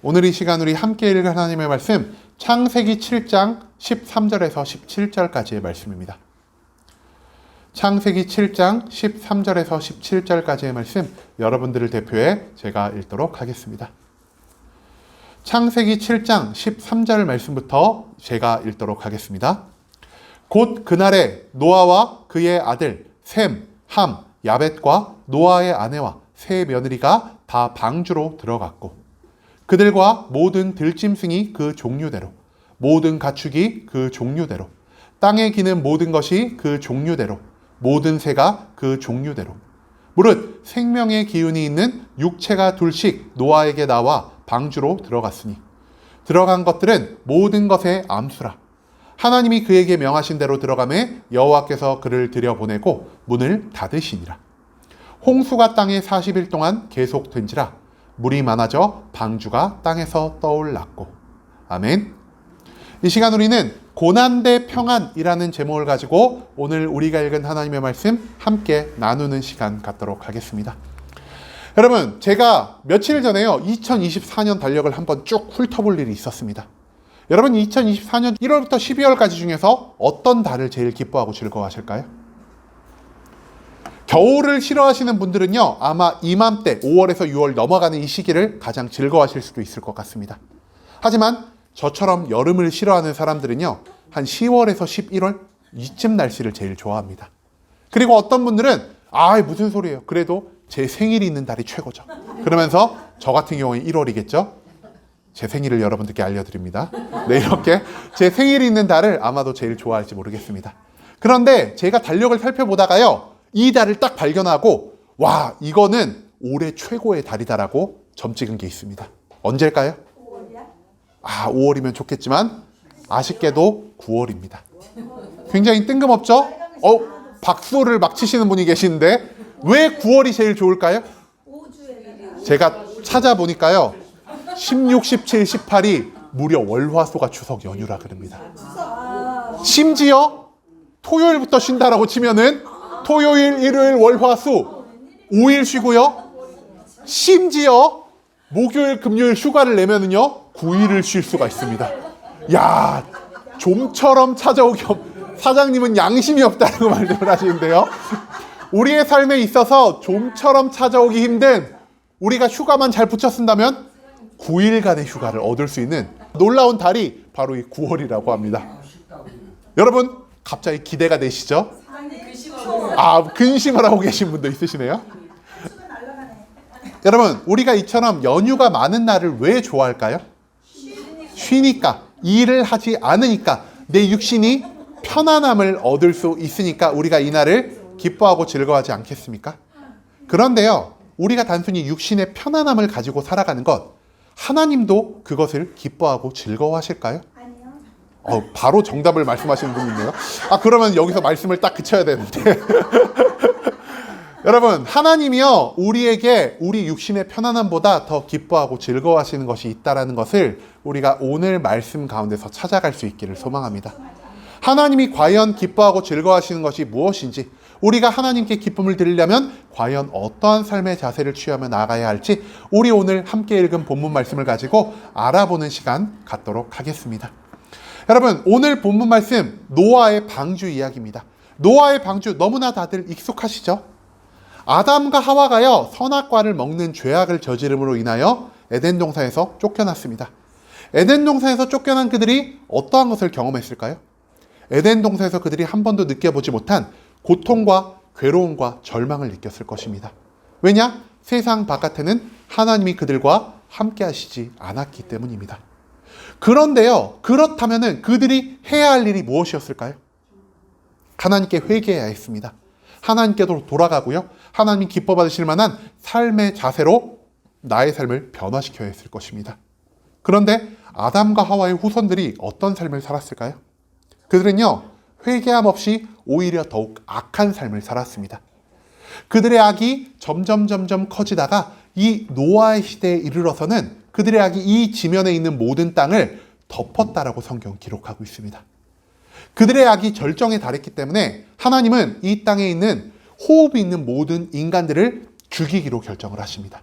오늘 이 시간 우리 함께 읽을 하나님의 말씀 창세기 7장 13절에서 17절까지의 말씀입니다. 창세기 7장 13절에서 17절까지의 말씀 여러분들을 대표해 제가 읽도록 하겠습니다. 창세기 7장 13절 말씀부터 제가 읽도록 하겠습니다. 곧 그날에 노아와 그의 아들 셈, 함, 야벳과 노아의 아내와 세 며느리가 다 방주로 들어갔고 그들과 모든 들짐승이 그 종류대로, 모든 가축이 그 종류대로, 땅에 기는 모든 것이 그 종류대로, 모든 새가 그 종류대로, 무릇 생명의 기운이 있는 육체가 둘씩 노아에게 나와 방주로 들어갔으니 들어간 것들은 모든 것의 암수라. 하나님이 그에게 명하신 대로 들어가매 여호와께서 그를 들여보내고 문을 닫으시니라. 홍수가 땅에 40일 동안 계속된지라. 물이 많아져 방주가 땅에서 떠올랐고. 아멘. 이 시간 우리는 고난 대 평안이라는 제목을 가지고 오늘 우리가 읽은 하나님의 말씀 함께 나누는 시간 갖도록 하겠습니다. 여러분, 제가 며칠 전에요 2024년 달력을 한번 쭉 훑어볼 일이 있었습니다. 여러분, 2024년 1월부터 12월까지 중에서 어떤 달을 제일 기뻐하고 즐거워하실까요? 겨울을 싫어하시는 분들은요 아마 이맘때 5월에서 6월 넘어가는 이 시기를 가장 즐거워하실 수도 있을 것 같습니다. 하지만 저처럼 여름을 싫어하는 사람들은요 한 10월에서 11월 이쯤 날씨를 제일 좋아합니다. 그리고 어떤 분들은 무슨 소리예요, 그래도 제 생일이 있는 달이 최고죠. 그러면서 저 같은 경우는 1월이겠죠. 제 생일을 여러분들께 알려드립니다. 네, 이렇게 제 생일이 있는 달을 아마도 제일 좋아할지 모르겠습니다. 그런데 제가 달력을 살펴보다가요 이 달을 딱 발견하고 와, 이거는 올해 최고의 달이다라고 점 찍은 게 있습니다. 언제일까요? 5월이야? 5월이면 좋겠지만 아쉽게도 9월입니다. 굉장히 뜬금없죠? 박수를 막 치시는 분이 계시는데 왜 9월이 제일 좋을까요? 제가 찾아보니까요 16, 17, 18이 무려 월화수가 추석 연휴라 그럽니다. 심지어 토요일부터 쉰다라고 치면은 토요일, 일요일, 월화수 5일 쉬고요. 심지어 목요일, 금요일 휴가를 내면은요 9일을 쉴 수가 있습니다. 야, 좀처럼 찾아오기 사장님은 양심이 없다고 말씀을 하시는데요. 우리의 삶에 있어서 좀처럼 찾아오기 힘든 우리가 휴가만 잘 붙여 쓴다면 9일간의 휴가를 얻을 수 있는 놀라운 달이 바로 이 9월이라고 합니다. 여러분, 갑자기 기대가 되시죠? 근심을 하고 계신 분도 있으시네요. 여러분, 우리가 이처럼 연휴가 많은 날을 왜 좋아할까요? 쉬니까, 일을 하지 않으니까, 내 육신이 편안함을 얻을 수 있으니까 우리가 이 날을 기뻐하고 즐거워하지 않겠습니까? 그런데요, 우리가 단순히 육신의 편안함을 가지고 살아가는 것, 하나님도 그것을 기뻐하고 즐거워하실까요? 바로 정답을 말씀하시는 분이 있네요. 그러면 여기서 말씀을 딱 그쳐야 되는데. 여러분, 하나님이요 우리에게 우리 육신의 편안함보다 더 기뻐하고 즐거워하시는 것이 있다는 것을 우리가 오늘 말씀 가운데서 찾아갈 수 있기를 소망합니다. 하나님이 과연 기뻐하고 즐거워하시는 것이 무엇인지, 우리가 하나님께 기쁨을 드리려면 과연 어떠한 삶의 자세를 취하며 나아가야 할지 우리 오늘 함께 읽은 본문 말씀을 가지고 알아보는 시간 갖도록 하겠습니다. 여러분, 오늘 본문 말씀 노아의 방주 이야기입니다. 노아의 방주 너무나 다들 익숙하시죠? 아담과 하와가요 선악과를 먹는 죄악을 저지름으로 인하여 에덴 동산에서 쫓겨났습니다. 에덴 동산에서 쫓겨난 그들이 어떠한 것을 경험했을까요? 에덴 동산에서 그들이 한 번도 느껴보지 못한 고통과 괴로움과 절망을 느꼈을 것입니다. 왜냐? 세상 바깥에는 하나님이 그들과 함께 하시지 않았기 때문입니다. 그런데요, 그렇다면 그들이 해야 할 일이 무엇이었을까요? 하나님께 회개해야 했습니다. 하나님께로 돌아가고요, 하나님 기뻐 받으실 만한 삶의 자세로 나의 삶을 변화시켜야 했을 것입니다. 그런데 아담과 하와의 후손들이 어떤 삶을 살았을까요? 그들은요, 회개함 없이 오히려 더욱 악한 삶을 살았습니다. 그들의 악이 점점 커지다가 이 노아의 시대에 이르러서는 그들의 악이 이 지면에 있는 모든 땅을 덮었다라고 성경은 기록하고 있습니다. 그들의 악이 절정에 달했기 때문에 하나님은 이 땅에 있는 호흡이 있는 모든 인간들을 죽이기로 결정을 하십니다.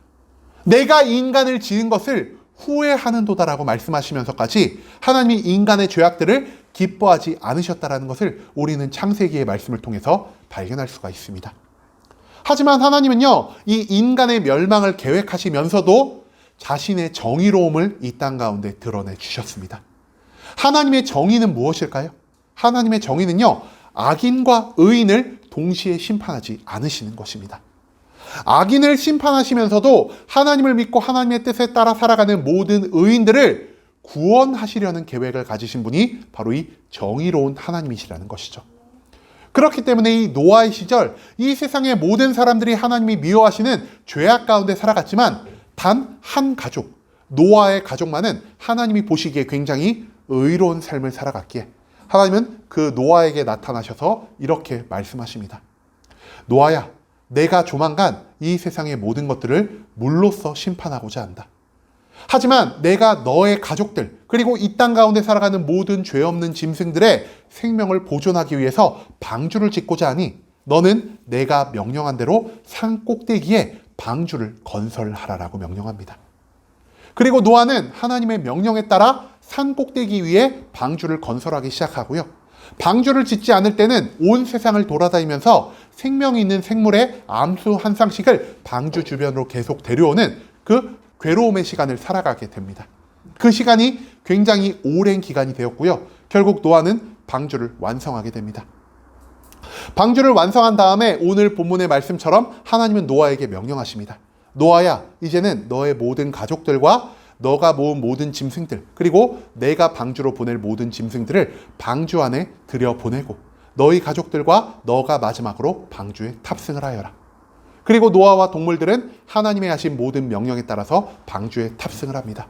내가 이 인간을 지은 것을 후회하는도다라고 말씀하시면서까지 하나님이 인간의 죄악들을 기뻐하지 않으셨다라는 것을 우리는 창세기의 말씀을 통해서 발견할 수가 있습니다. 하지만 하나님은요, 이 인간의 멸망을 계획하시면서도 자신의 정의로움을 이 땅 가운데 드러내 주셨습니다. 하나님의 정의는 무엇일까요? 하나님의 정의는요, 악인과 의인을 동시에 심판하지 않으시는 것입니다. 악인을 심판하시면서도 하나님을 믿고 하나님의 뜻에 따라 살아가는 모든 의인들을 구원하시려는 계획을 가지신 분이 바로 이 정의로운 하나님이시라는 것이죠. 그렇기 때문에 이 노아의 시절, 이 세상의 모든 사람들이 하나님이 미워하시는 죄악 가운데 살아갔지만 단 한 가족, 노아의 가족만은 하나님이 보시기에 굉장히 의로운 삶을 살아갔기에 하나님은 그 노아에게 나타나셔서 이렇게 말씀하십니다. 노아야, 내가 조만간 이 세상의 모든 것들을 물로써 심판하고자 한다. 하지만 내가 너의 가족들, 그리고 이 땅 가운데 살아가는 모든 죄 없는 짐승들의 생명을 보존하기 위해서 방주를 짓고자 하니 너는 내가 명령한 대로 산 꼭대기에 방주를 건설하라라고 명령합니다. 그리고 노아는 하나님의 명령에 따라 산 꼭대기 위에 방주를 건설하기 시작하고요. 방주를 짓지 않을 때는 온 세상을 돌아다니면서 생명이 있는 생물의 암수 한 쌍씩을 방주 주변으로 계속 데려오는 그 괴로움의 시간을 살아가게 됩니다. 그 시간이 굉장히 오랜 기간이 되었고요. 결국 노아는 방주를 완성하게 됩니다. 방주를 완성한 다음에 오늘 본문의 말씀처럼 하나님은 노아에게 명령하십니다. 노아야, 이제는 너의 모든 가족들과 너가 모은 모든 짐승들, 그리고 내가 방주로 보낼 모든 짐승들을 방주 안에 들여보내고 너희 가족들과 너가 마지막으로 방주에 탑승을 하여라. 그리고 노아와 동물들은 하나님의 하신 모든 명령에 따라서 방주에 탑승을 합니다.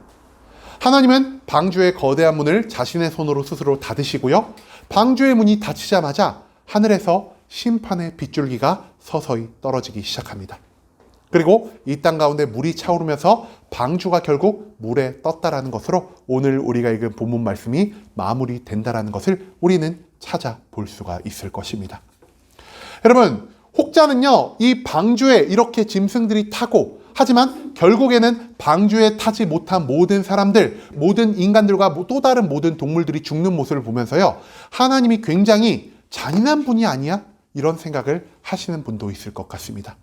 하나님은 방주의 거대한 문을 자신의 손으로 스스로 닫으시고요. 방주의 문이 닫히자마자 하늘에서 심판의 빗줄기가 서서히 떨어지기 시작합니다. 그리고 이 땅 가운데 물이 차오르면서 방주가 결국 물에 떴다라는 것으로 오늘 우리가 읽은 본문 말씀이 마무리된다라는 것을 우리는 찾아볼 수가 있을 것입니다. 여러분, 혹자는요, 이 방주에 이렇게 짐승들이 타고, 하지만 결국에는 방주에 타지 못한 모든 사람들, 모든 인간들과 또 다른 모든 동물들이 죽는 모습을 보면서요, 하나님이 굉장히 잔인한 분이 아니야? 이런 생각을 하시는 분도 있을 것 같습니다.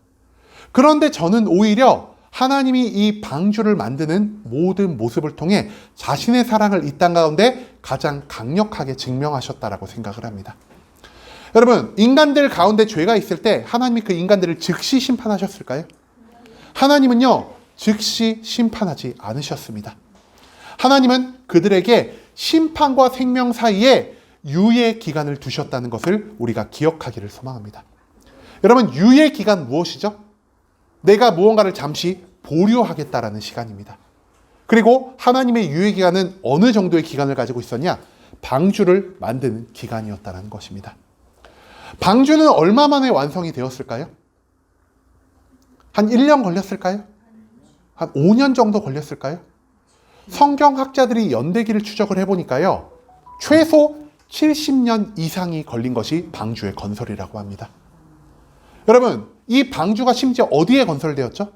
그런데 저는 오히려 하나님이 이 방주를 만드는 모든 모습을 통해 자신의 사랑을 이 땅 가운데 가장 강력하게 증명하셨다라고 생각을 합니다. 여러분, 인간들 가운데 죄가 있을 때 하나님이 그 인간들을 즉시 심판하셨을까요? 하나님은요, 즉시 심판하지 않으셨습니다. 하나님은 그들에게 심판과 생명 사이에 유예 기간을 두셨다는 것을 우리가 기억하기를 소망합니다. 여러분, 유예 기간 무엇이죠? 내가 무언가를 잠시 보류하겠다라는 시간입니다. 그리고 하나님의 유예 기간은 어느 정도의 기간을 가지고 있었냐? 방주를 만드는 기간이었다는 것입니다. 방주는 얼마 만에 완성이 되었을까요? 한 1년 걸렸을까요? 한 5년 정도 걸렸을까요? 성경학자들이 연대기를 추적을 해보니까요, 최소 70년 이상이 걸린 것이 방주의 건설이라고 합니다. 여러분, 이 방주가 심지어 어디에 건설되었죠?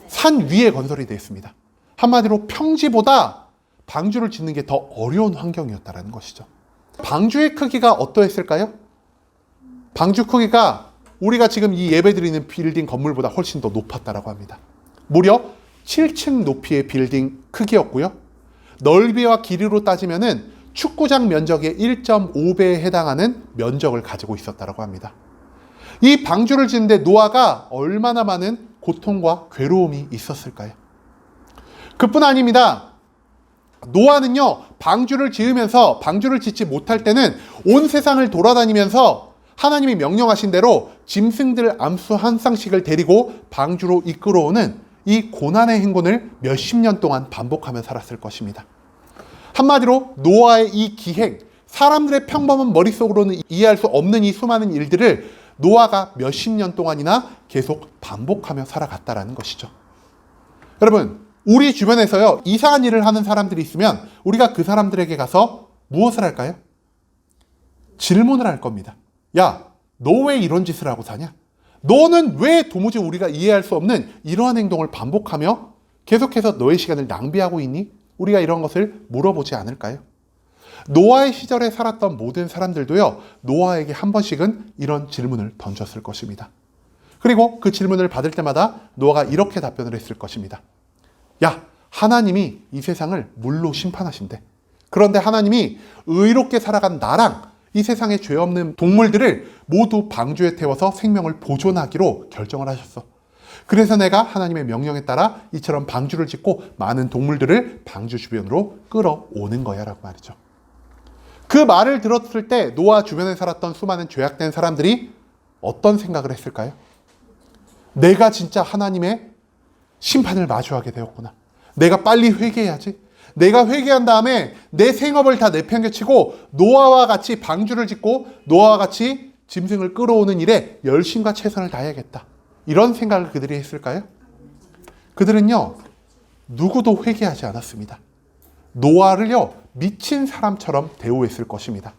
산 위에 건설이 되었습니다. 한마디로 평지보다 방주를 짓는 게 더 어려운 환경이었다는 것이죠. 방주의 크기가 어떠했을까요? 방주 크기가 우리가 지금 이 예배드리는 빌딩 건물보다 훨씬 더 높았다고 합니다. 무려 7층 높이의 빌딩 크기였고요. 넓이와 길이로 따지면은 축구장 면적의 1.5배에 해당하는 면적을 가지고 있었다고 합니다. 이 방주를 짓는데 노아가 얼마나 많은 고통과 괴로움이 있었을까요? 그뿐 아닙니다. 노아는요, 방주를 지으면서 방주를 짓지 못할 때는 온 세상을 돌아다니면서 하나님이 명령하신 대로 짐승들 암수 한 쌍씩을 데리고 방주로 이끌어오는 이 고난의 행군을 몇십 년 동안 반복하며 살았을 것입니다. 한마디로 노아의 이 기행, 사람들의 평범한 머릿속으로는 이해할 수 없는 이 수많은 일들을 노아가 몇십 년 동안이나 계속 반복하며 살아갔다라는 것이죠. 여러분, 우리 주변에서요, 이상한 일을 하는 사람들이 있으면 우리가 그 사람들에게 가서 무엇을 할까요? 질문을 할 겁니다. 야, 너 왜 이런 짓을 하고 사냐? 너는 왜 도무지 우리가 이해할 수 없는 이러한 행동을 반복하며 계속해서 너의 시간을 낭비하고 있니? 우리가 이런 것을 물어보지 않을까요? 노아의 시절에 살았던 모든 사람들도요, 노아에게 한 번씩은 이런 질문을 던졌을 것입니다. 그리고 그 질문을 받을 때마다 노아가 이렇게 답변을 했을 것입니다. 야, 하나님이 이 세상을 물로 심판하신대. 그런데 하나님이 의롭게 살아간 나랑 이 세상에 죄 없는 동물들을 모두 방주에 태워서 생명을 보존하기로 결정을 하셨어. 그래서 내가 하나님의 명령에 따라 이처럼 방주를 짓고 많은 동물들을 방주 주변으로 끌어오는 거야 라고 말이죠. 그 말을 들었을 때 노아 주변에 살았던 수많은 죄악된 사람들이 어떤 생각을 했을까요? 내가 진짜 하나님의 심판을 마주하게 되었구나. 내가 빨리 회개해야지. 내가 회개한 다음에 내 생업을 다 내팽개치고 노아와 같이 방주를 짓고 노아와 같이 짐승을 끌어오는 일에 열심과 최선을 다해야겠다. 이런 생각을 그들이 했을까요? 그들은요, 누구도 회개하지 않았습니다. 노아를요, 미친 사람처럼 대우했을 것입니다.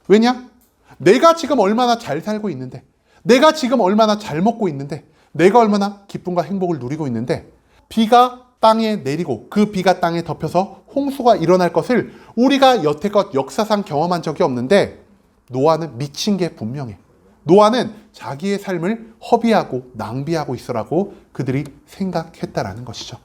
왜냐? 내가 지금 얼마나 잘 살고 있는데, 내가 지금 얼마나 잘 먹고 있는데, 내가 얼마나 기쁨과 행복을 누리고 있는데, 비가 땅에 내리고 그 비가 땅에 덮여서 홍수가 일어날 것을 우리가 여태껏 역사상 경험한 적이 없는데, 노아는 미친 게 분명해. 노아는 자기의 삶을 허비하고 낭비하고 있으라고 그들이 생각했다라는 것이죠.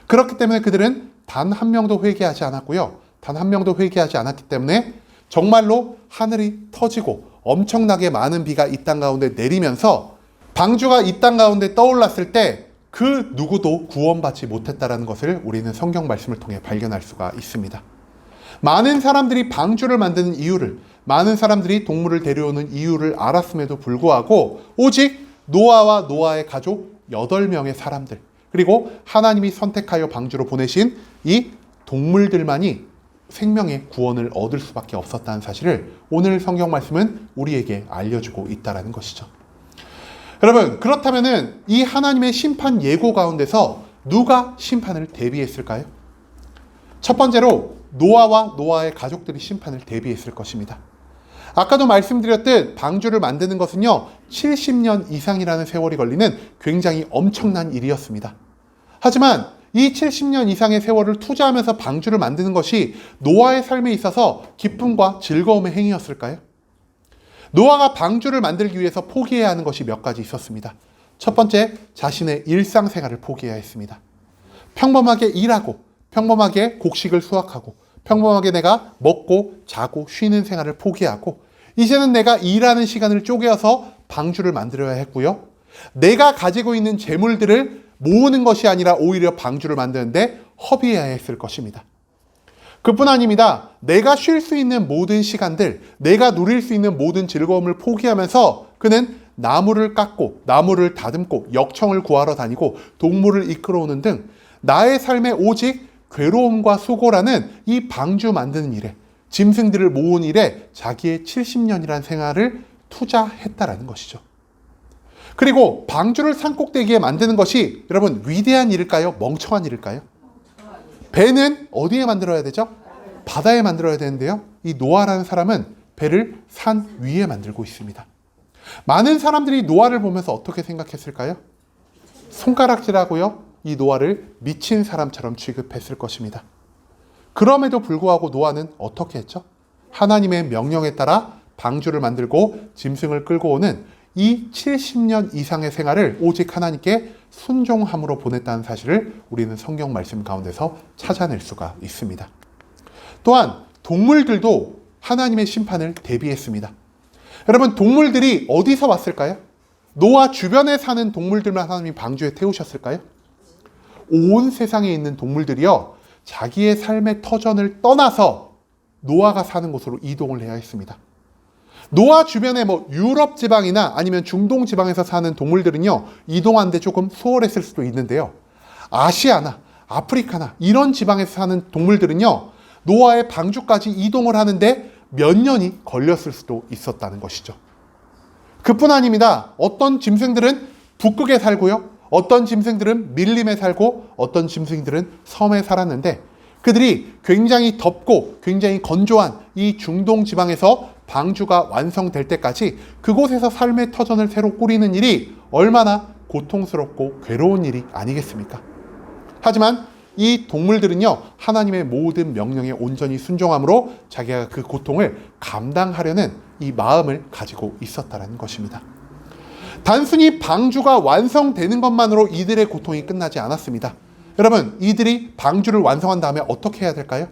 그렇기 때문에 그들은 단 한 명도 회개하지 않았고요. 단 한 명도 회개하지 않았기 때문에 정말로 하늘이 터지고 엄청나게 많은 비가 이 땅 가운데 내리면서 방주가 이 땅 가운데 떠올랐을 때 그 누구도 구원받지 못했다라는 것을 우리는 성경 말씀을 통해 발견할 수가 있습니다. 많은 사람들이 방주를 만드는 이유를, 많은 사람들이 동물을 데려오는 이유를 알았음에도 불구하고 오직 노아와 노아의 가족 8명의 사람들, 그리고 하나님이 선택하여 방주로 보내신 이 동물들만이 생명의 구원을 얻을 수밖에 없었다는 사실을 오늘 성경 말씀은 우리에게 알려주고 있다는 것이죠. 여러분, 그렇다면은 이 하나님의 심판 예고 가운데서 누가 심판을 대비했을까요? 첫 번째로 노아와 노아의 가족들이 심판을 대비했을 것입니다. 아까도 말씀드렸듯 방주를 만드는 것은요, 70년 이상이라는 세월이 걸리는 굉장히 엄청난 일이었습니다. 하지만 이 70년 이상의 세월을 투자하면서 방주를 만드는 것이 노아의 삶에 있어서 기쁨과 즐거움의 행위였을까요? 노아가 방주를 만들기 위해서 포기해야 하는 것이 몇 가지 있었습니다. 첫 번째, 자신의 일상생활을 포기해야 했습니다. 평범하게 일하고, 평범하게 곡식을 수확하고, 평범하게 내가 먹고 자고 쉬는 생활을 포기하고, 이제는 내가 일하는 시간을 쪼개어서 방주를 만들어야 했고요. 내가 가지고 있는 재물들을 모으는 것이 아니라 오히려 방주를 만드는데 허비해야 했을 것입니다. 그뿐 아닙니다. 내가 쉴 수 있는 모든 시간들, 내가 누릴 수 있는 모든 즐거움을 포기하면서 그는 나무를 깎고, 나무를 다듬고, 역청을 구하러 다니고, 동물을 이끌어오는 등 나의 삶에 오직 괴로움과 수고라는 이 방주 만드는 일에, 짐승들을 모은 일에 자기의 70년이라는 생활을 투자했다라는 것이죠. 그리고 방주를 산꼭대기에 만드는 것이 여러분 위대한 일일까요? 멍청한 일일까요? 배는 어디에 만들어야 되죠? 바다에 만들어야 되는데요. 이 노아라는 사람은 배를 산 위에 만들고 있습니다. 많은 사람들이 노아를 보면서 어떻게 생각했을까요? 손가락질하고요, 이 노아를 미친 사람처럼 취급했을 것입니다. 그럼에도 불구하고 노아는 어떻게 했죠? 하나님의 명령에 따라 방주를 만들고 짐승을 끌고 오는 이 70년 이상의 생활을 오직 하나님께 순종함으로 보냈다는 사실을 우리는 성경 말씀 가운데서 찾아낼 수가 있습니다. 또한 동물들도 하나님의 심판을 대비했습니다. 여러분, 동물들이 어디서 왔을까요? 노아 주변에 사는 동물들만 하나님이 방주에 태우셨을까요? 온 세상에 있는 동물들이요, 자기의 삶의 터전을 떠나서 노아가 사는 곳으로 이동을 해야 했습니다. 노아 주변에 유럽 지방이나 아니면 중동 지방에서 사는 동물들은요, 이동하는데 조금 수월했을 수도 있는데요. 아시아나 아프리카나 이런 지방에서 사는 동물들은요, 노아의 방주까지 이동을 하는데 몇 년이 걸렸을 수도 있었다는 것이죠. 그뿐 아닙니다. 어떤 짐승들은 북극에 살고요, 어떤 짐승들은 밀림에 살고, 어떤 짐승들은 섬에 살았는데 그들이 굉장히 덥고 굉장히 건조한 이 중동 지방에서 방주가 완성될 때까지 그곳에서 삶의 터전을 새로 꾸리는 일이 얼마나 고통스럽고 괴로운 일이 아니겠습니까? 하지만 이 동물들은요, 하나님의 모든 명령에 온전히 순종함으로 자기가 그 고통을 감당하려는 이 마음을 가지고 있었다는 것입니다. 단순히 방주가 완성되는 것만으로 이들의 고통이 끝나지 않았습니다. 여러분, 이들이 방주를 완성한 다음에 어떻게 해야 될까요?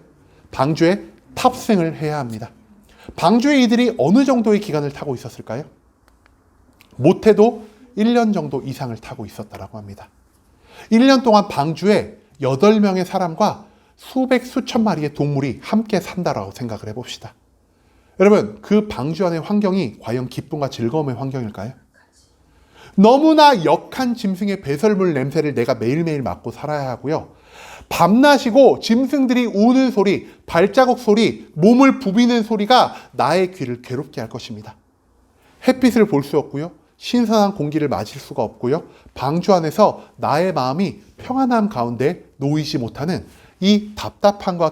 방주에 탑승을 해야 합니다. 방주에 이들이 어느 정도의 기간을 타고 있었을까요? 못해도 1년 정도 이상을 타고 있었다고 합니다. 1년 동안 방주에 8명의 사람과 수백 수천 마리의 동물이 함께 산다라고 생각을 해봅시다. 여러분, 그 방주 안의 환경이 과연 기쁨과 즐거움의 환경일까요? 너무나 역한 짐승의 배설물 냄새를 내가 매일매일 맡고 살아야 하고요. 밤낮이고 짐승들이 우는 소리, 발자국 소리, 몸을 부비는 소리가 나의 귀를 괴롭게 할 것입니다. 햇빛을 볼 수 없고요. 신선한 공기를 마실 수가 없고요. 방주 안에서 나의 마음이 평안함 가운데 놓이지 못하는 이 답답함과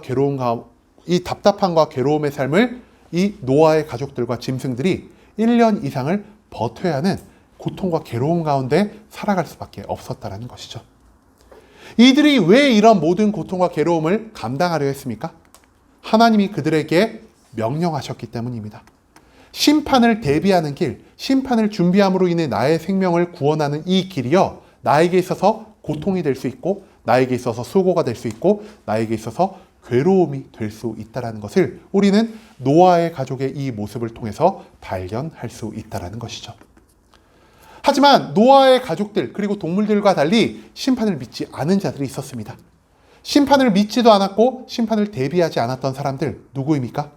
괴로움의 삶을 이 노아의 가족들과 짐승들이 1년 이상을 버텨야 하는 고통과 괴로움 가운데 살아갈 수밖에 없었다는 것이죠. 이들이 왜 이런 모든 고통과 괴로움을 감당하려 했습니까? 하나님이 그들에게 명령하셨기 때문입니다. 심판을 대비하는 길, 심판을 준비함으로 인해 나의 생명을 구원하는 이 길이요, 나에게 있어서 고통이 될 수 있고, 나에게 있어서 수고가 될 수 있고, 나에게 있어서 괴로움이 될 수 있다는 것을 우리는 노아의 가족의 이 모습을 통해서 발견할 수 있다는 것이죠. 하지만 노아의 가족들 그리고 동물들과 달리 심판을 믿지 않은 자들이 있었습니다. 심판을 믿지도 않았고 심판을 대비하지 않았던 사람들 누구입니까?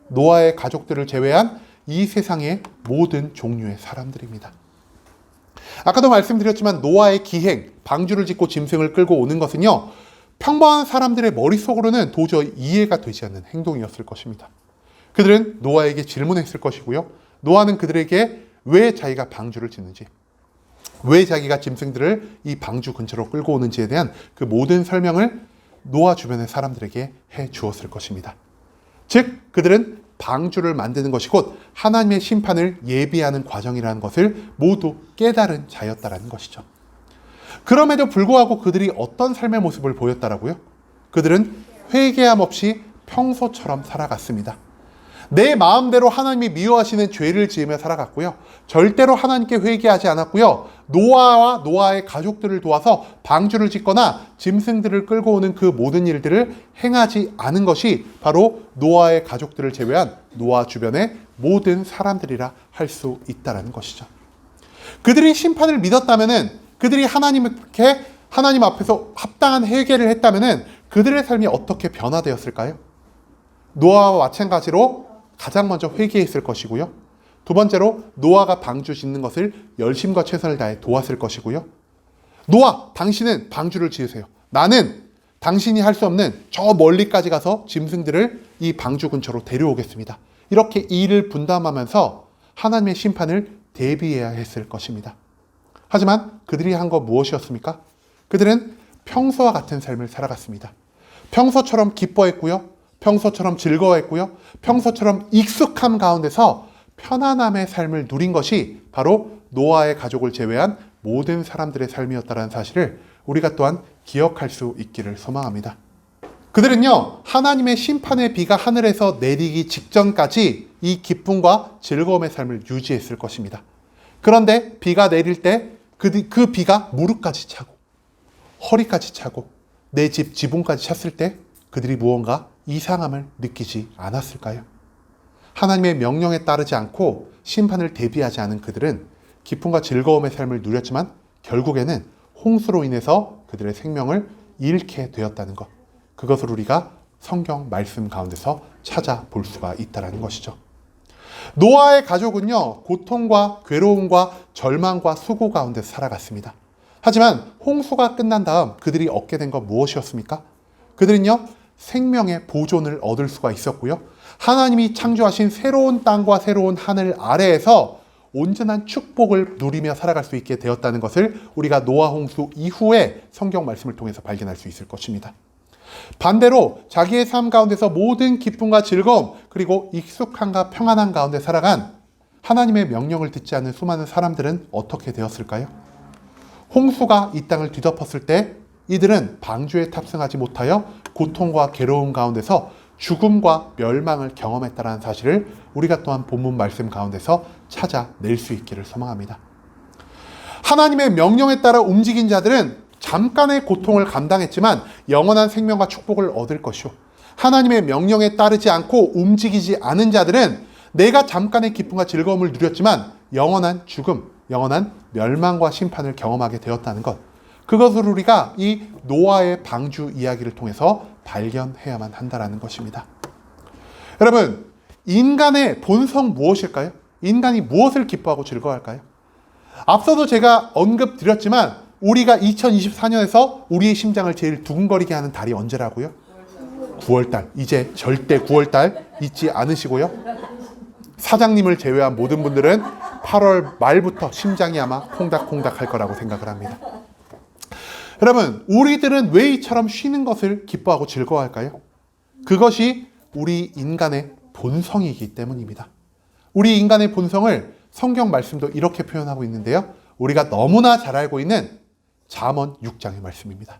노아의 가족들을 제외한 이 세상의 모든 종류의 사람들입니다. 아까도 말씀드렸지만 노아의 기행, 방주를 짓고 짐승을 끌고 오는 것은요, 평범한 사람들의 머릿속으로는 도저히 이해가 되지 않는 행동이었을 것입니다. 그들은 노아에게 질문했을 것이고요. 노아는 그들에게 왜 자기가 방주를 짓는지, 왜 자기가 짐승들을 이 방주 근처로 끌고 오는지에 대한 그 모든 설명을 노아 주변의 사람들에게 해 주었을 것입니다. 즉, 그들은 방주를 만드는 것이 곧 하나님의 심판을 예비하는 과정이라는 것을 모두 깨달은 자였다는 것이죠. 그럼에도 불구하고 그들이 어떤 삶의 모습을 보였다라고요? 그들은 회개함 없이 평소처럼 살아갔습니다. 내 마음대로 하나님이 미워하시는 죄를 지으며 살아갔고요. 절대로 하나님께 회개하지 않았고요. 노아와 노아의 가족들을 도와서 방주를 짓거나 짐승들을 끌고 오는 그 모든 일들을 행하지 않은 것이 바로 노아의 가족들을 제외한 노아 주변의 모든 사람들이라 할 수 있다는 것이죠. 그들이 심판을 믿었다면은, 그들이 하나님 앞에서 합당한 회개를 했다면은 그들의 삶이 어떻게 변화되었을까요? 노아와 마찬가지로 가장 먼저 회개했을 것이고요. 두 번째로 노아가 방주 짓는 것을 열심과 최선을 다해 도왔을 것이고요. 노아, 당신은 방주를 지으세요. 나는 당신이 할 수 없는 저 멀리까지 가서 짐승들을 이 방주 근처로 데려오겠습니다. 이렇게 일을 분담하면서 하나님의 심판을 대비해야 했을 것입니다. 하지만 그들이 한 것 무엇이었습니까? 그들은 평소와 같은 삶을 살아갔습니다. 평소처럼 기뻐했고요. 평소처럼 즐거워했고요. 평소처럼 익숙함 가운데서 편안함의 삶을 누린 것이 바로 노아의 가족을 제외한 모든 사람들의 삶이었다는 사실을 우리가 또한 기억할 수 있기를 소망합니다. 그들은요, 하나님의 심판의 비가 하늘에서 내리기 직전까지 이 기쁨과 즐거움의 삶을 유지했을 것입니다. 그런데 비가 내릴 때 그 비가 무릎까지 차고 허리까지 차고 내 집 지붕까지 찼을 때 그들이 무언가 이상함을 느끼지 않았을까요? 하나님의 명령에 따르지 않고 심판을 대비하지 않은 그들은 기쁨과 즐거움의 삶을 누렸지만 결국에는 홍수로 인해서 그들의 생명을 잃게 되었다는 것, 그것을 우리가 성경 말씀 가운데서 찾아볼 수가 있다는 것이죠. 노아의 가족은요, 고통과 괴로움과 절망과 수고 가운데 살아갔습니다. 하지만 홍수가 끝난 다음 그들이 얻게 된 건 무엇이었습니까? 그들은요, 생명의 보존을 얻을 수가 있었고요. 하나님이 창조하신 새로운 땅과 새로운 하늘 아래에서 온전한 축복을 누리며 살아갈 수 있게 되었다는 것을 우리가 노아 홍수 이후에 성경 말씀을 통해서 발견할 수 있을 것입니다. 반대로 자기의 삶 가운데서 모든 기쁨과 즐거움 그리고 익숙함과 평안함 가운데 살아간 하나님의 명령을 듣지 않는 수많은 사람들은 어떻게 되었을까요? 홍수가 이 땅을 뒤덮었을 때 이들은 방주에 탑승하지 못하여 고통과 괴로움 가운데서 죽음과 멸망을 경험했다는 사실을 우리가 또한 본문 말씀 가운데서 찾아낼 수 있기를 소망합니다. 하나님의 명령에 따라 움직인 자들은 잠깐의 고통을 감당했지만 영원한 생명과 축복을 얻을 것이요, 하나님의 명령에 따르지 않고 움직이지 않은 자들은 내가 잠깐의 기쁨과 즐거움을 누렸지만 영원한 죽음, 영원한 멸망과 심판을 경험하게 되었다는 것, 그것을 우리가 이 노아의 방주 이야기를 통해서 발견해야만 한다는 것입니다. 여러분, 인간의 본성 무엇일까요? 인간이 무엇을 기뻐하고 즐거워할까요? 앞서도 제가 언급드렸지만 우리가 2024년에서 우리의 심장을 제일 두근거리게 하는 달이 언제라고요? 9월달. 이제 절대 9월달 잊지 않으시고요. 사장님을 제외한 모든 분들은 8월 말부터 심장이 아마 콩닥콩닥 할 거라고 생각을 합니다. 여러분, 우리들은 왜 이처럼 쉬는 것을 기뻐하고 즐거워할까요? 그것이 우리 인간의 본성이기 때문입니다. 우리 인간의 본성을 성경 말씀도 이렇게 표현하고 있는데요. 우리가 너무나 잘 알고 있는 잠언 6장의 말씀입니다.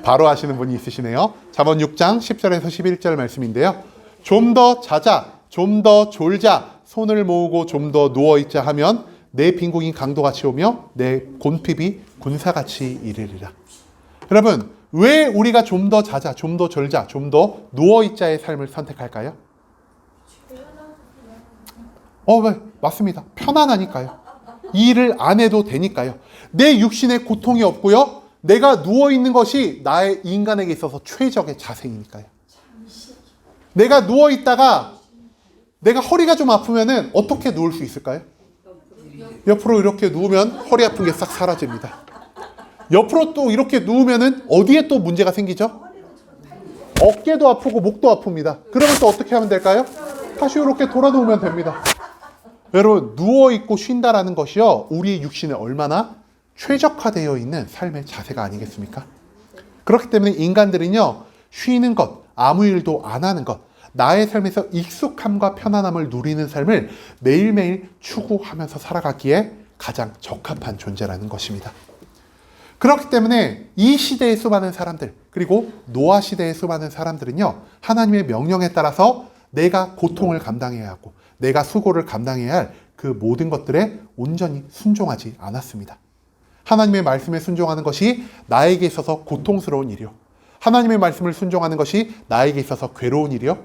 바로 하시는 분이 있으시네요. 잠언 6장 10절에서 11절 말씀인데요. 좀 더 자자, 좀 더 졸자, 손을 모으고 좀 더 누워있자 하면 내 빈궁이 강도같이 오며 내 곤핍이 군사같이 이르리라. 여러분, 왜 우리가 좀 더 자자, 좀 더 졸자, 좀 더 누워있자의 삶을 선택할까요? 왜? 맞습니다. 편안하니까요. 일을 안 해도 되니까요. 내 육신에 고통이 없고요. 내가 누워있는 것이 나의 인간에게 있어서 최적의 자세이니까요. 내가 누워있다가 내가 허리가 좀 아프면은 어떻게 누울 수 있을까요? 옆으로 이렇게 누우면 허리 아픈 게 싹 사라집니다. 옆으로 또 이렇게 누우면은 어디에 또 문제가 생기죠? 어깨도 아프고 목도 아픕니다. 그러면 또 어떻게 하면 될까요? 다시 이렇게 돌아 누우면 됩니다. 여러분, 누워있고 쉰다라는 것이요, 우리의 육신에 얼마나 최적화되어 있는 삶의 자세가 아니겠습니까? 그렇기 때문에 인간들은요, 쉬는 것, 아무 일도 안 하는 것, 나의 삶에서 익숙함과 편안함을 누리는 삶을 매일매일 추구하면서 살아가기에 가장 적합한 존재라는 것입니다. 그렇기 때문에 이 시대의 수많은 사람들, 그리고 노아 시대의 수많은 사람들은요, 하나님의 명령에 따라서 내가 고통을 감당해야 하고 내가 수고를 감당해야 할 그 모든 것들에 온전히 순종하지 않았습니다. 하나님의 말씀에 순종하는 것이 나에게 있어서 고통스러운 일이요, 하나님의 말씀을 순종하는 것이 나에게 있어서 괴로운 일이요,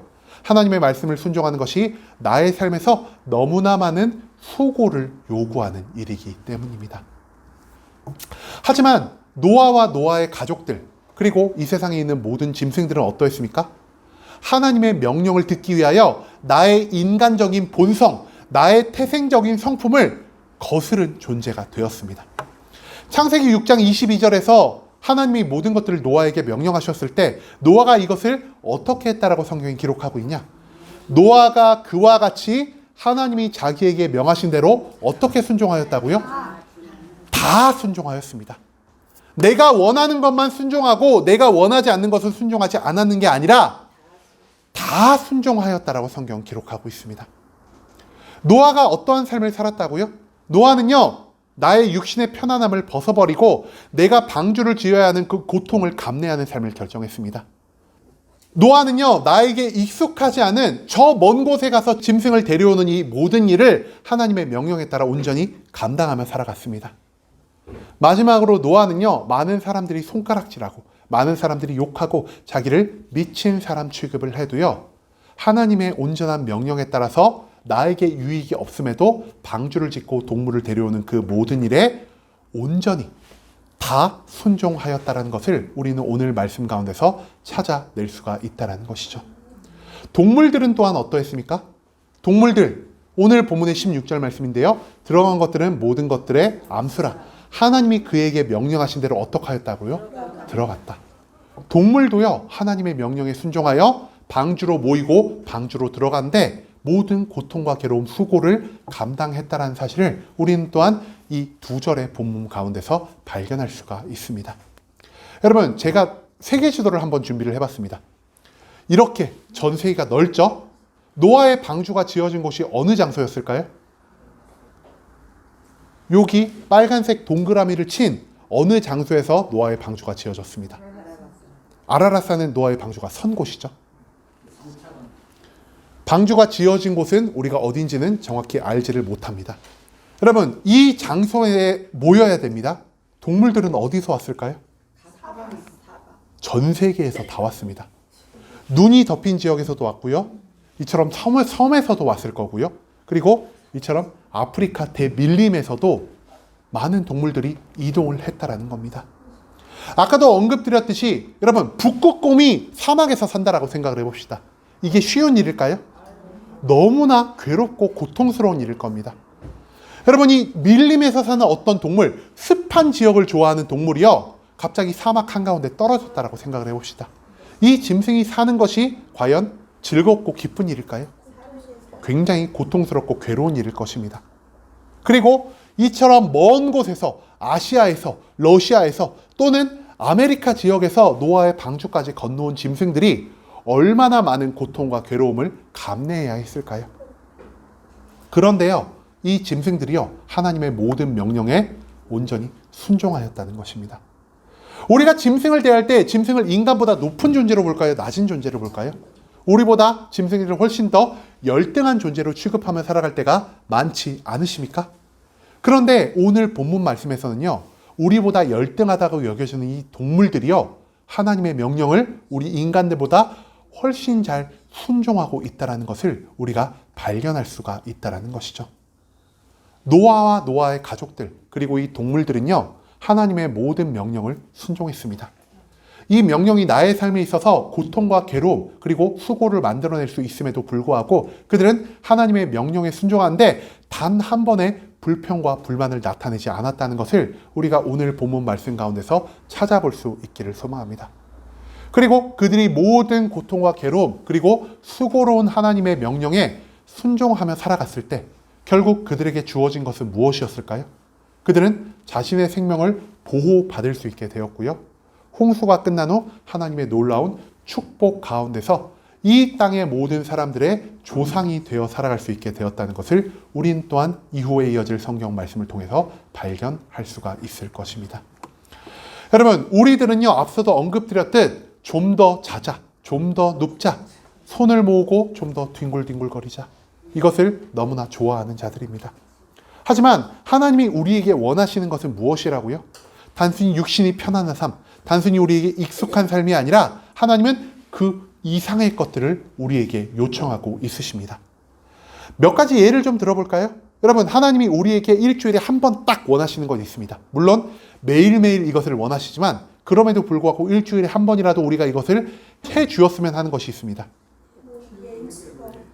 하나님의 말씀을 순종하는 것이 나의 삶에서 너무나 많은 수고를 요구하는 일이기 때문입니다. 하지만 노아와 노아의 가족들, 그리고 이 세상에 있는 모든 짐승들은 어떠했습니까? 하나님의 명령을 듣기 위하여 나의 인간적인 본성, 나의 태생적인 성품을 거스른 존재가 되었습니다. 창세기 6장 22절에서 하나님이 모든 것들을 노아에게 명령하셨을 때 노아가 이것을 어떻게 했다라고 성경이 기록하고 있냐? 노아가 그와 같이 하나님이 자기에게 명하신 대로 어떻게 순종하였다고요? 다 순종하였습니다. 내가 원하는 것만 순종하고 내가 원하지 않는 것을 순종하지 않았는 게 아니라 다 순종하였다라고 성경 기록하고 있습니다. 노아가 어떠한 삶을 살았다고요? 노아는요, 나의 육신의 편안함을 벗어버리고 내가 방주를 지어야 하는 그 고통을 감내하는 삶을 결정했습니다. 노아는요, 나에게 익숙하지 않은 저 먼 곳에 가서 짐승을 데려오는 이 모든 일을 하나님의 명령에 따라 온전히 감당하며 살아갔습니다. 마지막으로 노아는요, 많은 사람들이 손가락질하고 많은 사람들이 욕하고 자기를 미친 사람 취급을 해도요, 하나님의 온전한 명령에 따라서 나에게 유익이 없음에도 방주를 짓고 동물을 데려오는 그 모든 일에 온전히 다 순종하였다는 것을 우리는 오늘 말씀 가운데서 찾아낼 수가 있다는 것이죠. 동물들은 또한 어떠했습니까? 동물들, 오늘 본문의 16절 말씀인데요, 들어간 것들은 모든 것들의 암수라. 하나님이 그에게 명령하신 대로 어떻게 하였다고요? 들어갔다. 동물도요, 하나님의 명령에 순종하여 방주로 모이고 방주로 들어간데 모든 고통과 괴로움, 수고를 감당했다는 사실을 우리는 또한 이 두 절의 본문 가운데서 발견할 수가 있습니다. 여러분, 제가 세계 지도를 한번 준비를 해봤습니다. 이렇게 전 세계가 넓죠? 노아의 방주가 지어진 곳이 어느 장소였을까요? 여기 빨간색 동그라미를 친 어느 장소에서 노아의 방주가 지어졌습니다. 아라랏산은 노아의 방주가 선 곳이죠. 방주가 지어진 곳은 우리가 어딘지는 정확히 알지를 못합니다. 여러분, 이 장소에 모여야 됩니다. 동물들은 어디서 왔을까요? 전 세계에서 다 왔습니다. 눈이 덮인 지역에서도 왔고요. 이처럼 섬에서도 왔을 거고요. 그리고 이처럼 아프리카 대밀림에서도 많은 동물들이 이동을 했다라는 겁니다. 아까도 언급드렸듯이 여러분, 북극곰이 사막에서 산다라고 생각을 해봅시다. 이게 쉬운 일일까요? 너무나 괴롭고 고통스러운 일일 겁니다. 여러분이 밀림에서 사는 어떤 동물, 습한 지역을 좋아하는 동물이요, 갑자기 사막 한가운데 떨어졌다라고 생각을 해봅시다. 이 짐승이 사는 것이 과연 즐겁고 기쁜 일일까요? 굉장히 고통스럽고 괴로운 일일 것입니다. 그리고 이처럼 먼 곳에서, 아시아에서, 러시아에서 또는 아메리카 지역에서 노아의 방주까지 건너온 짐승들이 얼마나 많은 고통과 괴로움을 감내해야 했을까요? 그런데요, 이 짐승들이요, 하나님의 모든 명령에 온전히 순종하였다는 것입니다. 우리가 짐승을 대할 때 짐승을 인간보다 높은 존재로 볼까요? 낮은 존재로 볼까요? 우리보다 짐승들을 훨씬 더 열등한 존재로 취급하며 살아갈 때가 많지 않으십니까? 그런데 오늘 본문 말씀에서는요, 우리보다 열등하다고 여겨지는 이 동물들이요, 하나님의 명령을 우리 인간들보다 훨씬 잘 순종하고 있다는 것을 우리가 발견할 수가 있다는 것이죠. 노아와 노아의 가족들, 그리고 이 동물들은요, 하나님의 모든 명령을 순종했습니다. 이 명령이 나의 삶에 있어서 고통과 괴로움, 그리고 수고를 만들어낼 수 있음에도 불구하고 그들은 하나님의 명령에 순종하는데 단 한 번의 불평과 불만을 나타내지 않았다는 것을 우리가 오늘 본문 말씀 가운데서 찾아볼 수 있기를 소망합니다. 그리고 그들이 모든 고통과 괴로움, 그리고 수고로운 하나님의 명령에 순종하며 살아갔을 때 결국 그들에게 주어진 것은 무엇이었을까요? 그들은 자신의 생명을 보호받을 수 있게 되었고요. 홍수가 끝난 후 하나님의 놀라운 축복 가운데서 이 땅의 모든 사람들의 조상이 되어 살아갈 수 있게 되었다는 것을 우린 또한 이후에 이어질 성경 말씀을 통해서 발견할 수가 있을 것입니다. 여러분, 우리들은요, 앞서도 언급드렸듯 좀 더 자자, 좀 더 눕자, 손을 모으고 좀 더 뒹굴뒹굴거리자, 이것을 너무나 좋아하는 자들입니다. 하지만 하나님이 우리에게 원하시는 것은 무엇이라고요? 단순히 육신이 편안한 삶, 단순히 우리에게 익숙한 삶이 아니라 하나님은 그 이상의 것들을 우리에게 요청하고 있으십니다. 몇 가지 예를 좀 들어볼까요? 여러분, 하나님이 우리에게 일주일에 한 번 딱 원하시는 건 있습니다. 물론 매일매일 이것을 원하시지만 그럼에도 불구하고 일주일에 한 번이라도 우리가 이것을 해주었으면 하는 것이 있습니다.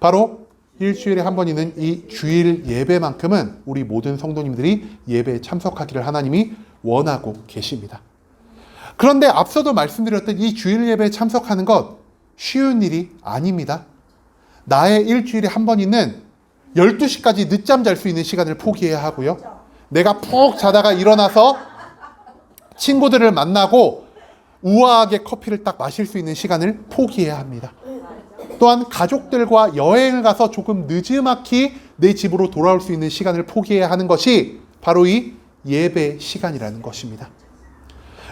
바로 일주일에 한 번 있는 이 주일 예배만큼은 우리 모든 성도님들이 예배에 참석하기를 하나님이 원하고 계십니다. 그런데 앞서도 말씀드렸던 이 주일 예배에 참석하는 것 쉬운 일이 아닙니다. 나의 일주일에 한 번 있는 12시까지 늦잠 잘 수 있는 시간을 포기해야 하고요. 내가 푹 자다가 일어나서 친구들을 만나고 우아하게 커피를 딱 마실 수 있는 시간을 포기해야 합니다. 또한 가족들과 여행을 가서 조금 느지막이 내 집으로 돌아올 수 있는 시간을 포기해야 하는 것이 바로 이 예배 시간이라는 것입니다.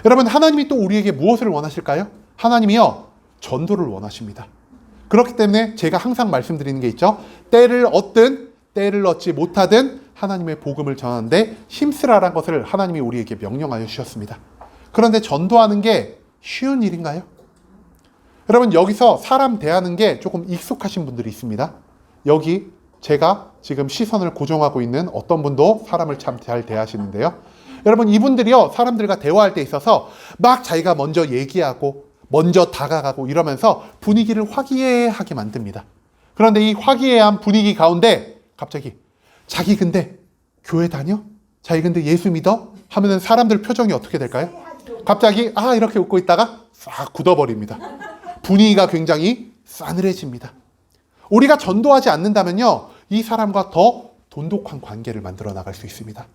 여러분, 하나님이 또 우리에게 무엇을 원하실까요? 하나님이요, 전도를 원하십니다. 그렇기 때문에 제가 항상 말씀드리는 게 있죠. 때를 얻든 때를 얻지 못하든 하나님의 복음을 전하는데 힘쓰라라는 것을 하나님이 우리에게 명령하여 주셨습니다. 그런데 전도하는 게 쉬운 일인가요? 여러분, 여기서 사람 대하는 게 조금 익숙하신 분들이 있습니다. 여기 제가 지금 시선을 고정하고 있는 어떤 분도 사람을 참 잘 대하시는데요. 여러분, 이분들이요, 사람들과 대화할 때 있어서 막 자기가 먼저 얘기하고 먼저 다가가고 이러면서 분위기를 화기애애하게 만듭니다. 그런데 이 화기애애한 분위기 가운데 갑자기 자기 근데 교회 다녀? 자기 근데 예수 믿어? 하면은 사람들 표정이 어떻게 될까요? 갑자기 이렇게 웃고 있다가 싹 굳어버립니다. 분위기가 굉장히 싸늘해집니다. 우리가 전도하지 않는다면요, 이 사람과 더 돈독한 관계를 만들어 나갈 수 있습니다.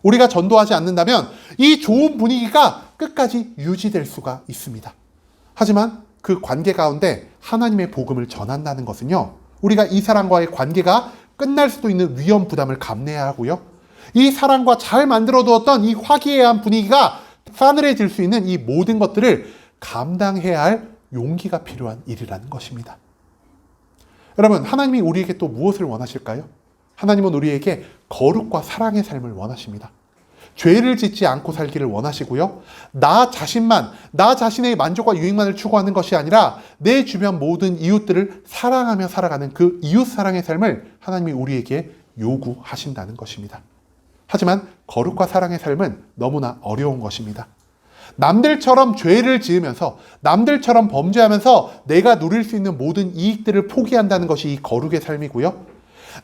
우리가 전도하지 않는다면 이 좋은 분위기가 끝까지 유지될 수가 있습니다. 하지만 그 관계 가운데 하나님의 복음을 전한다는 것은요, 우리가 이 사람과의 관계가 끝날 수도 있는 위험 부담을 감내해야 하고요, 이 사람과 잘 만들어 두었던 이 화기애애한 분위기가 싸늘해질 수 있는 이 모든 것들을 감당해야 할 용기가 필요한 일이라는 것입니다. 여러분, 하나님이 우리에게 또 무엇을 원하실까요? 하나님은 우리에게 거룩과 사랑의 삶을 원하십니다. 죄를 짓지 않고 살기를 원하시고요. 나 자신의 만족과 유익만을 추구하는 것이 아니라 내 주변 모든 이웃들을 사랑하며 살아가는 그 이웃 사랑의 삶을 하나님이 우리에게 요구하신다는 것입니다. 하지만 거룩과 사랑의 삶은 너무나 어려운 것입니다. 남들처럼 죄를 지으면서 남들처럼 범죄하면서 내가 누릴 수 있는 모든 이익들을 포기한다는 것이 이 거룩의 삶이고요.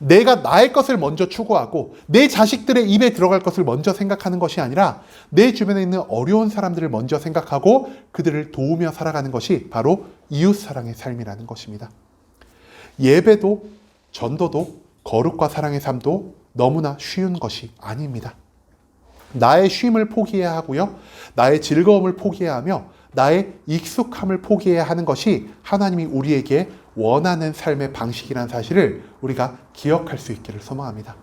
내가 나의 것을 먼저 추구하고 내 자식들의 입에 들어갈 것을 먼저 생각하는 것이 아니라 내 주변에 있는 어려운 사람들을 먼저 생각하고 그들을 도우며 살아가는 것이 바로 이웃사랑의 삶이라는 것입니다. 예배도 전도도 거룩과 사랑의 삶도 너무나 쉬운 것이 아닙니다. 나의 쉼을 포기해야 하고요. 나의 즐거움을 포기해야 하며 나의 익숙함을 포기해야 하는 것이 하나님이 우리에게 원하는 삶의 방식이라는 사실을 우리가 기억할 수 있기를 소망합니다.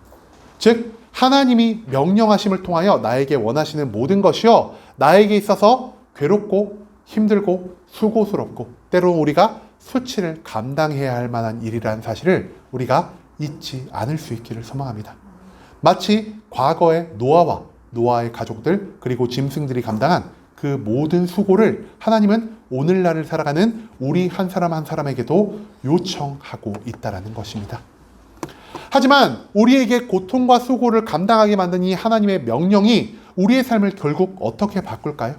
즉 하나님이 명령하심을 통하여 나에게 원하시는 모든 것이요 나에게 있어서 괴롭고 힘들고 수고스럽고 때로는 우리가 수치를 감당해야 할 만한 일이라는 사실을 우리가 잊지 않을 수 있기를 소망합니다. 마치 과거의 노아의 가족들 그리고 짐승들이 감당한 그 모든 수고를 하나님은 오늘날을 살아가는 우리 한 사람 한 사람에게도 요청하고 있다는 것입니다. 하지만 우리에게 고통과 수고를 감당하게 만든 이 하나님의 명령이 우리의 삶을 결국 어떻게 바꿀까요?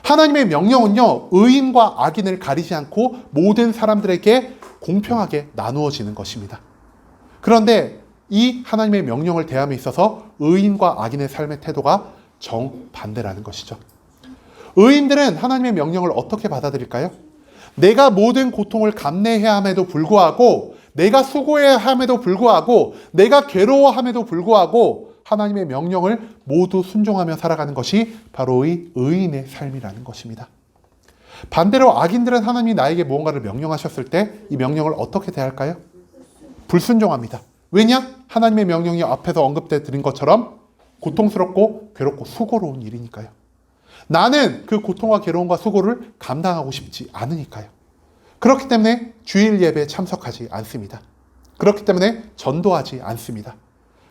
하나님의 명령은요, 의인과 악인을 가리지 않고 모든 사람들에게 공평하게 나누어지는 것입니다. 그런데 이 하나님의 명령을 대함에 있어서 의인과 악인의 삶의 태도가 정반대라는 것이죠. 의인들은 하나님의 명령을 어떻게 받아들일까요? 내가 모든 고통을 감내해야 함에도 불구하고 내가 수고해야 함에도 불구하고 내가 괴로워함에도 불구하고 하나님의 명령을 모두 순종하며 살아가는 것이 바로 이 의인의 삶이라는 것입니다. 반대로 악인들은 하나님이 나에게 무언가를 명령하셨을 때 이 명령을 어떻게 대할까요? 불순종합니다. 왜냐? 하나님의 명령이 앞에서 언급돼 드린 것처럼 고통스럽고 괴롭고 수고로운 일이니까요. 나는 그 고통과 괴로움과 수고를 감당하고 싶지 않으니까요. 그렇기 때문에 주일 예배에 참석하지 않습니다. 그렇기 때문에 전도하지 않습니다.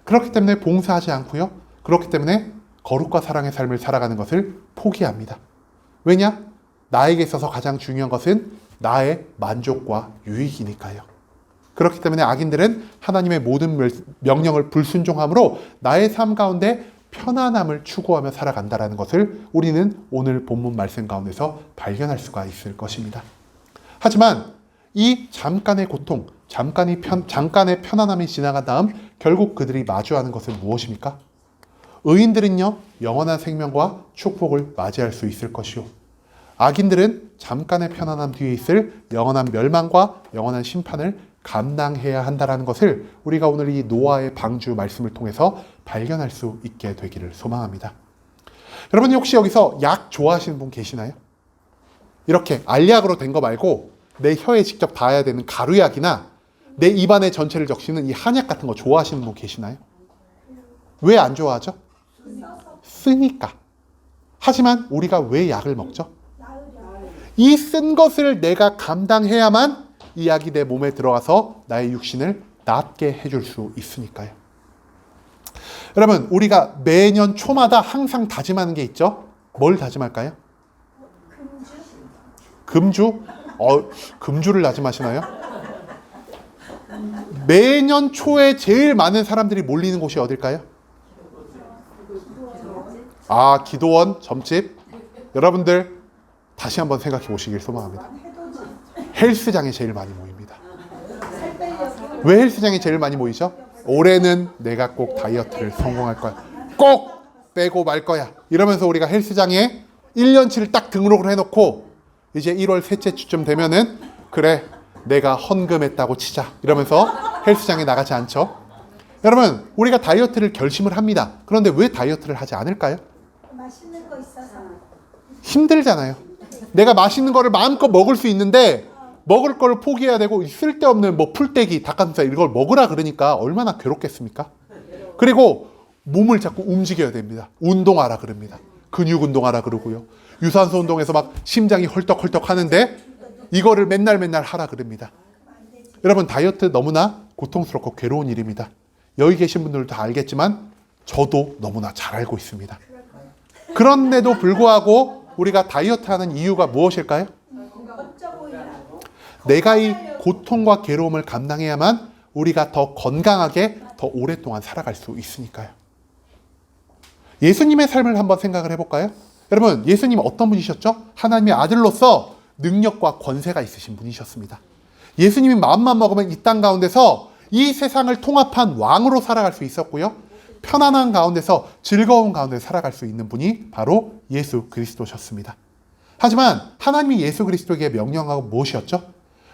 그렇기 때문에 봉사하지 않고요. 그렇기 때문에 거룩과 사랑의 삶을 살아가는 것을 포기합니다. 왜냐? 나에게 있어서 가장 중요한 것은 나의 만족과 유익이니까요. 그렇기 때문에 악인들은 하나님의 모든 명령을 불순종함으로 나의 삶 가운데 편안함을 추구하며 살아간다는 것을 우리는 오늘 본문 말씀 가운데서 발견할 수가 있을 것입니다. 하지만 이 잠깐의 고통, 잠깐의 편안함이 지나간 다음 결국 그들이 마주하는 것은 무엇입니까? 의인들은요, 영원한 생명과 축복을 맞이할 수 있을 것이요. 악인들은 잠깐의 편안함 뒤에 있을 영원한 멸망과 영원한 심판을 감당해야 한다는 것을 우리가 오늘 이 노아의 방주 말씀을 통해서 발견할 수 있게 되기를 소망합니다. 여러분 혹시 여기서 약 좋아하시는 분 계시나요? 이렇게 알약으로 된 거 말고 내 혀에 직접 닿아야 되는 가루약이나 내 입안에 전체를 적시는 이 한약 같은 거 좋아하시는 분 계시나요? 왜 안 좋아하죠? 쓰니까. 하지만 우리가 왜 약을 먹죠? 이 쓴 것을 내가 감당해야만 이 약이 내 몸에 들어가서 나의 육신을 낫게 해줄 수 있으니까요. 여러분 우리가 매년 초마다 항상 다짐하는 게 있죠? 뭘 다짐할까요? 금주? 금주를 다짐하시나요? 매년 초에 제일 많은 사람들이 몰리는 곳이 어딜까요? 기도원, 점집. 여러분들 다시 한번 생각해 보시길 소망합니다. 헬스장에 제일 많이 모입니다. 왜 헬스장에 제일 많이 모이죠? 올해는 내가 꼭 다이어트를 성공할 거야. 꼭 빼고 말 거야. 이러면서 우리가 헬스장에 1년치를 딱 등록을 해놓고 이제 1월 셋째 주쯤 되면은 그래 내가 헌금했다고 치자 이러면서 헬스장에 나가지 않죠. 여러분 우리가 다이어트를 결심을 합니다. 그런데 왜 다이어트를 하지 않을까요? 맛있는 거 있어서. 힘들잖아요. 내가 맛있는 거를 마음껏 먹을 수 있는데 먹을 걸 포기해야 되고 쓸데없는 풀떼기, 닭가슴살 이걸 먹으라 그러니까 얼마나 괴롭겠습니까? 그리고 몸을 자꾸 움직여야 됩니다. 운동하라 그럽니다. 근육 운동하라 그러고요. 유산소 운동에서 막 심장이 헐떡헐떡 하는데 이거를 맨날 하라 그럽니다. 여러분, 다이어트 너무나 고통스럽고 괴로운 일입니다. 여기 계신 분들도 다 알겠지만 저도 너무나 잘 알고 있습니다. 그런데도 불구하고 우리가 다이어트 하는 이유가 무엇일까요? 내가 이 고통과 괴로움을 감당해야만 우리가 더 건강하게 더 오랫동안 살아갈 수 있으니까요. 예수님의 삶을 한번 생각을 해볼까요? 여러분, 예수님 어떤 분이셨죠? 하나님의 아들로서 능력과 권세가 있으신 분이셨습니다. 예수님이 마음만 먹으면 이 땅 가운데서 이 세상을 통합한 왕으로 살아갈 수 있었고요. 편안한 가운데서 즐거운 가운데 살아갈 수 있는 분이 바로 예수 그리스도셨습니다. 하지만 하나님이 예수 그리스도에게 명령하고 무엇이었죠?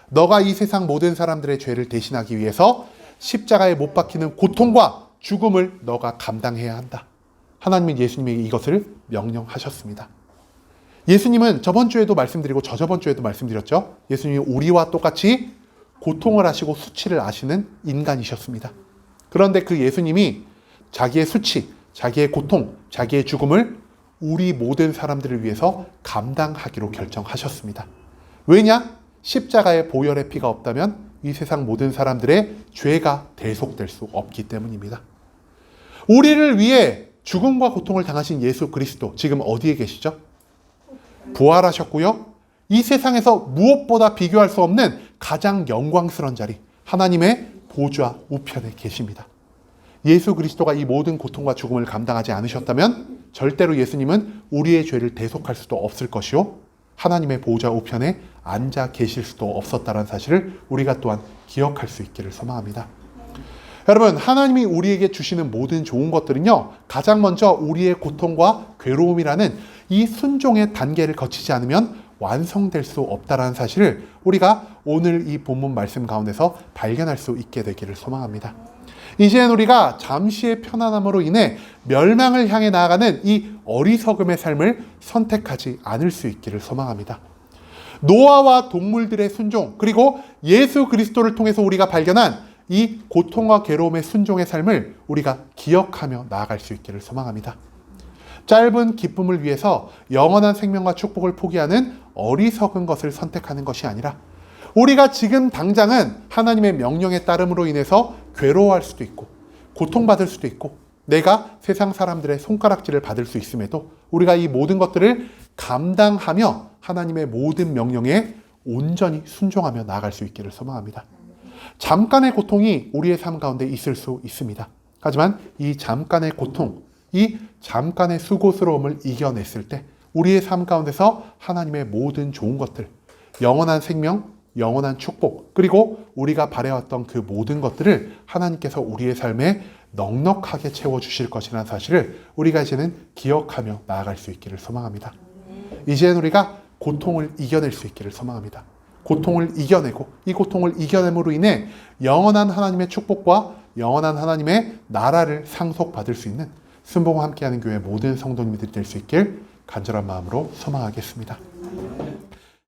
너가 이 세상 모든 사람들의 죄를 대신하기 위해서 십자가에 못 박히는 고통과 죽음을 너가 감당해야 한다. 하나님은 예수님에게 이것을 명령하셨습니다. 예수님은 저번 주에도 말씀드리고 저저번 주에도 말씀드렸죠. 예수님이 우리와 똑같이 고통을 하시고 수치를 아시는 인간이셨습니다. 그런데 그 예수님이 자기의 수치, 자기의 고통, 자기의 죽음을 우리 모든 사람들을 위해서 감당하기로 결정하셨습니다. 왜냐? 십자가에 보혈의 피가 없다면 이 세상 모든 사람들의 죄가 대속될 수 없기 때문입니다. 우리를 위해 죽음과 고통을 당하신 예수 그리스도, 지금 어디에 계시죠? 부활하셨고요. 이 세상에서 무엇보다 비교할 수 없는 가장 영광스러운 자리, 하나님의 보좌 우편에 계십니다. 예수 그리스도가 이 모든 고통과 죽음을 감당하지 않으셨다면 절대로 예수님은 우리의 죄를 대속할 수도 없을 것이요, 하나님의 보좌 우편에 앉아 계실 수도 없었다는 사실을 우리가 또한 기억할 수 있기를 소망합니다. 여러분, 하나님이 우리에게 주시는 모든 좋은 것들은요, 가장 먼저 우리의 고통과 괴로움이라는 이 순종의 단계를 거치지 않으면 완성될 수 없다는 사실을 우리가 오늘 이 본문 말씀 가운데서 발견할 수 있게 되기를 소망합니다. 이제는 우리가 잠시의 편안함으로 인해 멸망을 향해 나아가는 이 어리석음의 삶을 선택하지 않을 수 있기를 소망합니다. 노아와 동물들의 순종, 그리고 예수 그리스도를 통해서 우리가 발견한 이 고통과 괴로움의 순종의 삶을 우리가 기억하며 나아갈 수 있기를 소망합니다. 짧은 기쁨을 위해서 영원한 생명과 축복을 포기하는 어리석은 것을 선택하는 것이 아니라 우리가 지금 당장은 하나님의 명령에 따름으로 인해서 괴로워할 수도 있고 고통받을 수도 있고 내가 세상 사람들의 손가락질을 받을 수 있음에도 우리가 이 모든 것들을 감당하며 하나님의 모든 명령에 온전히 순종하며 나아갈 수 있기를 소망합니다. 잠깐의 고통이 우리의 삶 가운데 있을 수 있습니다. 하지만 이 잠깐의 고통, 이 잠깐의 수고스러움을 이겨냈을 때 우리의 삶 가운데서 하나님의 모든 좋은 것들, 영원한 생명, 영원한 축복, 그리고 우리가 바래왔던 그 모든 것들을 하나님께서 우리의 삶에 넉넉하게 채워주실 것이라는 사실을 우리가 이제는 기억하며 나아갈 수 있기를 소망합니다. 이제는 우리가 고통을 이겨낼 수 있기를 소망합니다. 고통을 이겨내고 이 고통을 이겨냄으로 인해 영원한 하나님의 축복과 영원한 하나님의 나라를 상속받을 수 있는 순복음 함께하는 교회 모든 성도님들이 될 수 있길 간절한 마음으로 소망하겠습니다.